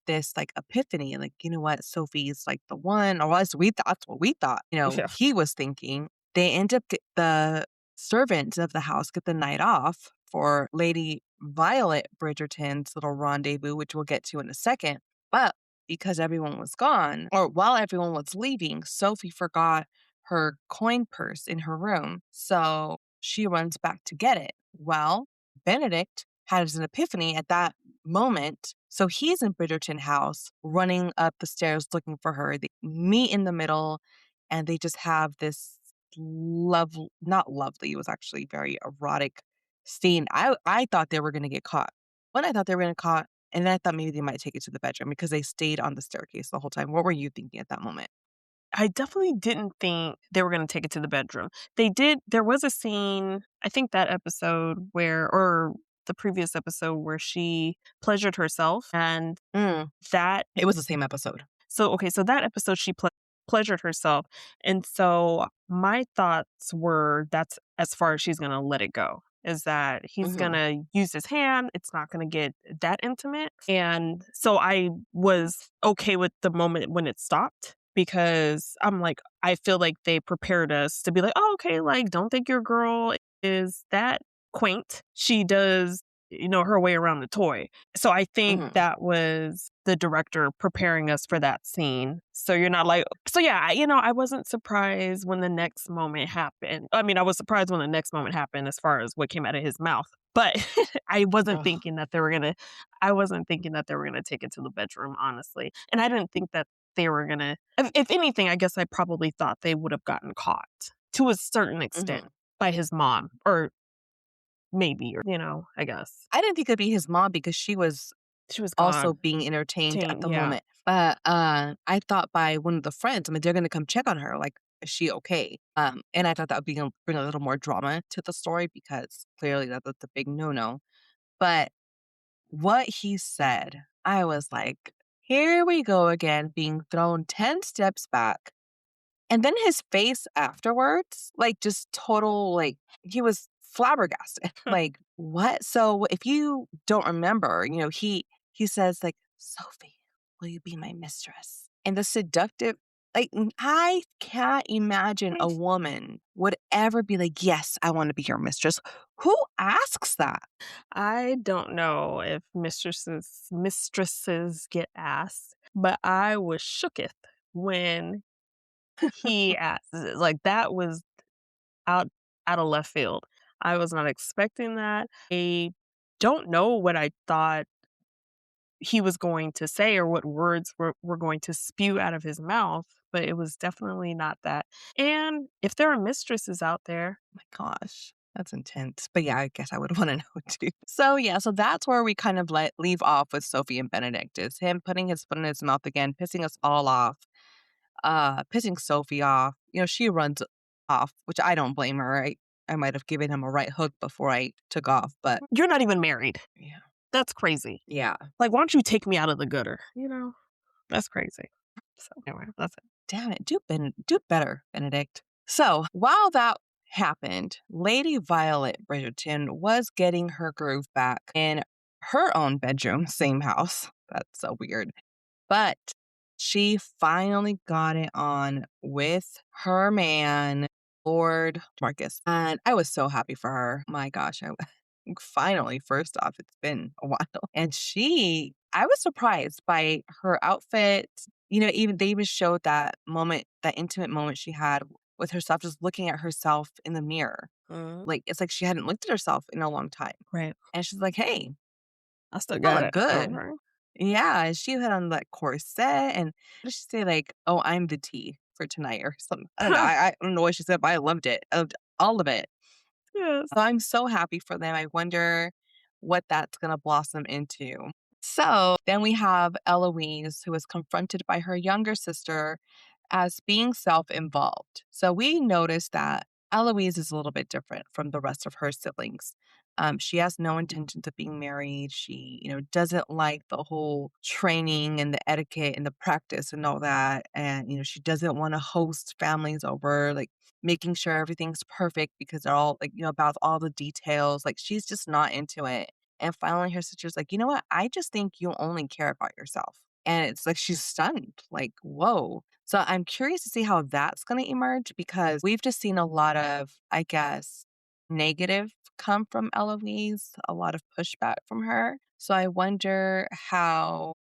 this, like, epiphany, like, "You know what? Sophie's, like, the one," or at least that's what we thought, Yeah. he was thinking. They end up get the servants of the house get the night off for Lady Violet Bridgerton's little rendezvous, which we'll get to in a second, but because everyone was gone, or while everyone was leaving, Sophie forgot her coin purse in her room, so she runs back to get it. Well, Benedict has an epiphany at that moment. So he's in Bridgerton house, running up the stairs looking for her. They meet in the middle, and they just have this love not lovely, it was actually very erotic scene. I thought they were gonna get caught. When I thought they were gonna caught, and then I thought maybe they might take it to the bedroom because they stayed on the staircase the whole time. What were you thinking at that moment? I definitely didn't think they were gonna take it to the bedroom. There was a scene, I think that episode where or the previous episode where she pleasured herself, and Mm, that it was the same episode. okay, so that episode she pleasured herself, and so my thoughts were that's as far as she's gonna let it go, is that he's Mhm, gonna use his hand, it's not gonna get that intimate, and so I was okay with the moment when it stopped because I'm like, I feel like they prepared us to be like, "Oh, okay, like, don't think your girl is that quaint. She does, her way around the toy." So I think mhm. that was the director preparing us for that scene. So you're not like so yeah, I wasn't surprised when the next moment happened. I mean, I was surprised when the next moment happened as far as what came out of his mouth. But I wasn't Ugh, thinking that they were gonna I wasn't thinking that they were gonna take it to the bedroom, honestly. And I didn't think that they were gonna if anything, I guess I probably thought they would have gotten caught to a certain extent mhm. by his mom or maybe, or, I guess. I didn't think it'd be his mom because she was She was also gone. being entertained at the Yeah. moment. But, I thought by one of the friends, I mean, they're gonna come check on her, like, "Is she okay?" And I thought that would bring a little more drama to the story because clearly that's a big no-no. But what he said, I was like, "Here we go again, being thrown 10 steps back." And then his face afterwards, like, just total, like, he was flabbergasted. Like, "What?" So, if you don't remember, he says, like, "Sophie, will you be my mistress?" And the seductive I can't imagine a woman would ever be like, "Yes, I wanna be your mistress." Who asks that? I don't know if mistresses get asked, but I was shooketh when he asked. Like that was out out of left field. I was not expecting that. I don't know what I thought he was going to say or what words were going to spew out of his mouth, but it was definitely not that. And if there are mistresses out there, My gosh, that's intense. But yeah, I guess I would wanna know too. So yeah, so that's where we kind of leave off with Sophie and Benedict, is him putting his foot in his mouth again, pissing us all off, pissing Sophie off. She runs off, which I don't blame her. I might have given him a right hook before I took off, but you're not even married. yeah. That's crazy. Yeah. Like, why don't you take me out of the gutter? You know? That's crazy. So, anyway, that's it. Damn it. Do better, Benedict. So while that happened, Lady Violet Bridgerton was getting her groove back in her own bedroom, same house. That's so weird. But she finally got it on with her man, Lord Marcus. And I was so happy for her. My gosh, finally, first off, it's been a while. And I was surprised by her outfit. Even they even showed that moment, that intimate moment she had with herself, just looking at herself in the mirror. Mhm. Like, it's like she hadn't looked at herself in a long time. Right. And she's like, hey, I still I got look it. good. Okay. Yeah, and she had on that corset, and what did she say? Like, "Oh, I'm the tea for tonight," or something. I don't know. I don't know what she said, but I loved it. I loved all of it. Yes. So I'm so happy for them. I wonder what that's gonna blossom into. So then we have Eloise, who is confronted by her younger sister as being self-involved. So we noticed that Eloise is a little bit different from the rest of her siblings. She has no intentions of being married. She, doesn't like the whole training and the etiquette and the practice and all that. And, she doesn't want to host families over, like making sure everything's perfect because they're all like, about all the details. Like she's just not into it. And finally her sister's like, you know what? I just think you only care about yourself. And it's like she's stunned, like, whoa. So I'm curious to see how that's going to emerge because we've just seen a lot of, I guess, negative come from Eloise, a lot of pushback from her. So I wonder how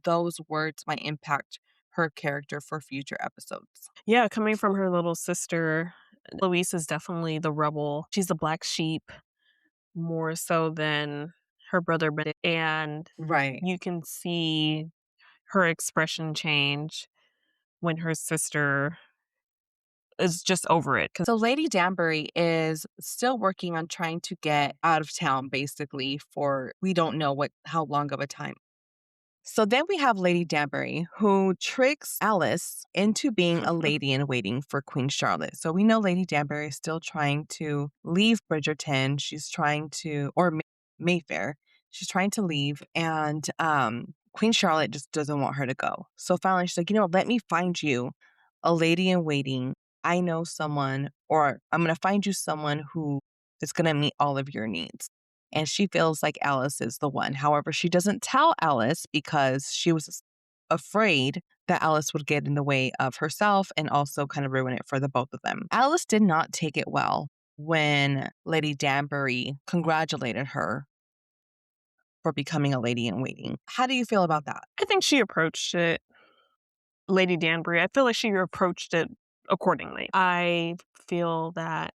those words might impact her character for future episodes. Yeah, coming from her little sister, Louise is definitely the rebel. She's the black sheep more so than her brother Benedict, and Right. you can see her expression change when her sister is just over it. 'Cause So Lady Danbury is still working on trying to get out of town basically for we don't know how long of a time. So then we have Lady Danbury, who tricks Alice into being a lady in waiting for Queen Charlotte. So we know Lady Danbury is still trying to leave Bridgerton. She's trying to, or Mayfair. She's trying to leave, and Queen Charlotte just doesn't want her to go. So finally, she's like, let me find you a lady in waiting. I know someone, or I'm going to find you someone who is going to meet all of your needs. And she feels like Alice is the one. However, she doesn't tell Alice because she was afraid that Alice would get in the way of herself and also kind of ruin it for the both of them. Alice did not take it well when Lady Danbury congratulated her for becoming a lady in waiting. How do you feel about that? I think she approached it, Lady Danbury, I feel like she approached it accordingly. I feel that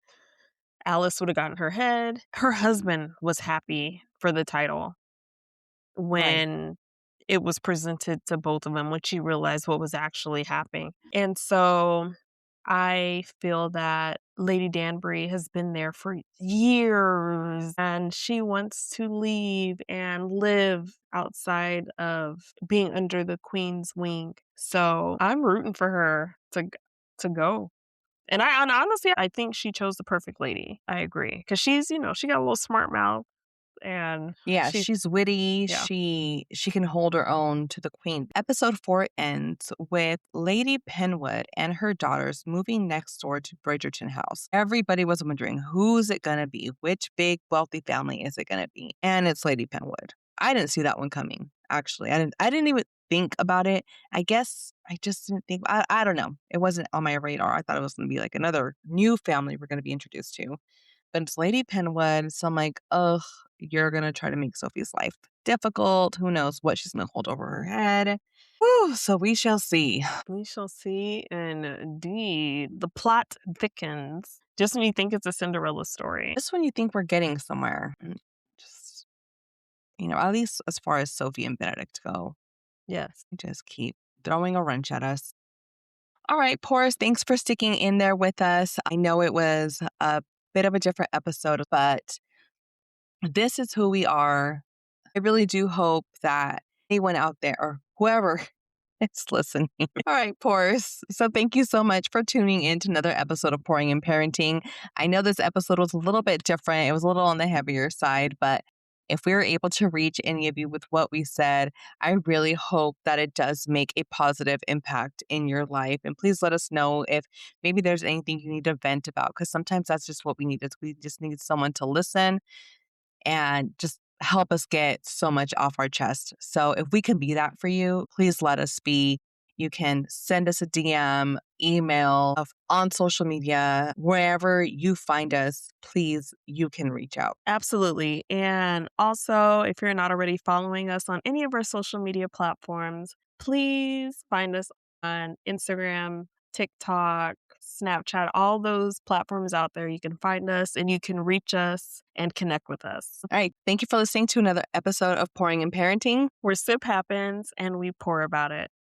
Alice would have gotten her head. Her husband was happy for the title Right. when it was presented to both of them, when she realized what was actually happening. And so I feel that Lady Danbury has been there for years and she wants to leave and live outside of being under the queen's wing. So I'm rooting for her to go. And honestly, I think she chose the perfect lady. I agree. Because she's, she got a little smart mouth and Yeah, she's, she's witty. yeah. She can hold her own to the queen. Episode 4 ends with Lady Penwood and her daughters moving next door to Bridgerton House. Everybody was wondering, who's it gonna be? Which big wealthy family is it gonna be? And it's Lady Penwood. I didn't see that one coming, actually. I didn't even think about it. I guess I just didn't think I don't know. It wasn't on my radar. I thought it was gonna be like another new family we're gonna be introduced to. But it's Lady Penwood, so I'm like, ugh, you're gonna try to make Sophie's life difficult. Who knows what she's gonna hold over her head. Whew, so we shall see. We shall see. And indeed, the plot thickens. Just when you think it's a Cinderella story. Just when you think we're getting somewhere, just, at least as far as Sophie and Benedict go, Yes. just keep throwing a wrench at us. All right, Porus, thanks for sticking in there with us. I know it was a bit of a different episode, but this is who we are. I really do hope that anyone out there or whoever is listening. All right, Porus. So thank you so much for tuning in to another episode of Pouring and Parenting. I know this episode was a little bit different. It was a little on the heavier side, but If we were able to reach any of you with what we said, I really hope that it does make a positive impact in your life. And please let us know if maybe there's anything you need to vent about, because sometimes that's just what we need is we just need someone to listen and just help us get so much off our chest. So if we can be that for you, please let us be. You can send us a DM, email, on social media, wherever you find us, please, you can reach out. Absolutely. And also, if you're not already following us on any of our social media platforms, please find us on Instagram, TikTok, Snapchat, all those platforms out there. You can find us and you can reach us and connect with us. All right. Thank you for listening to another episode of Pouring and Parenting. Where sip happens and we pour about it.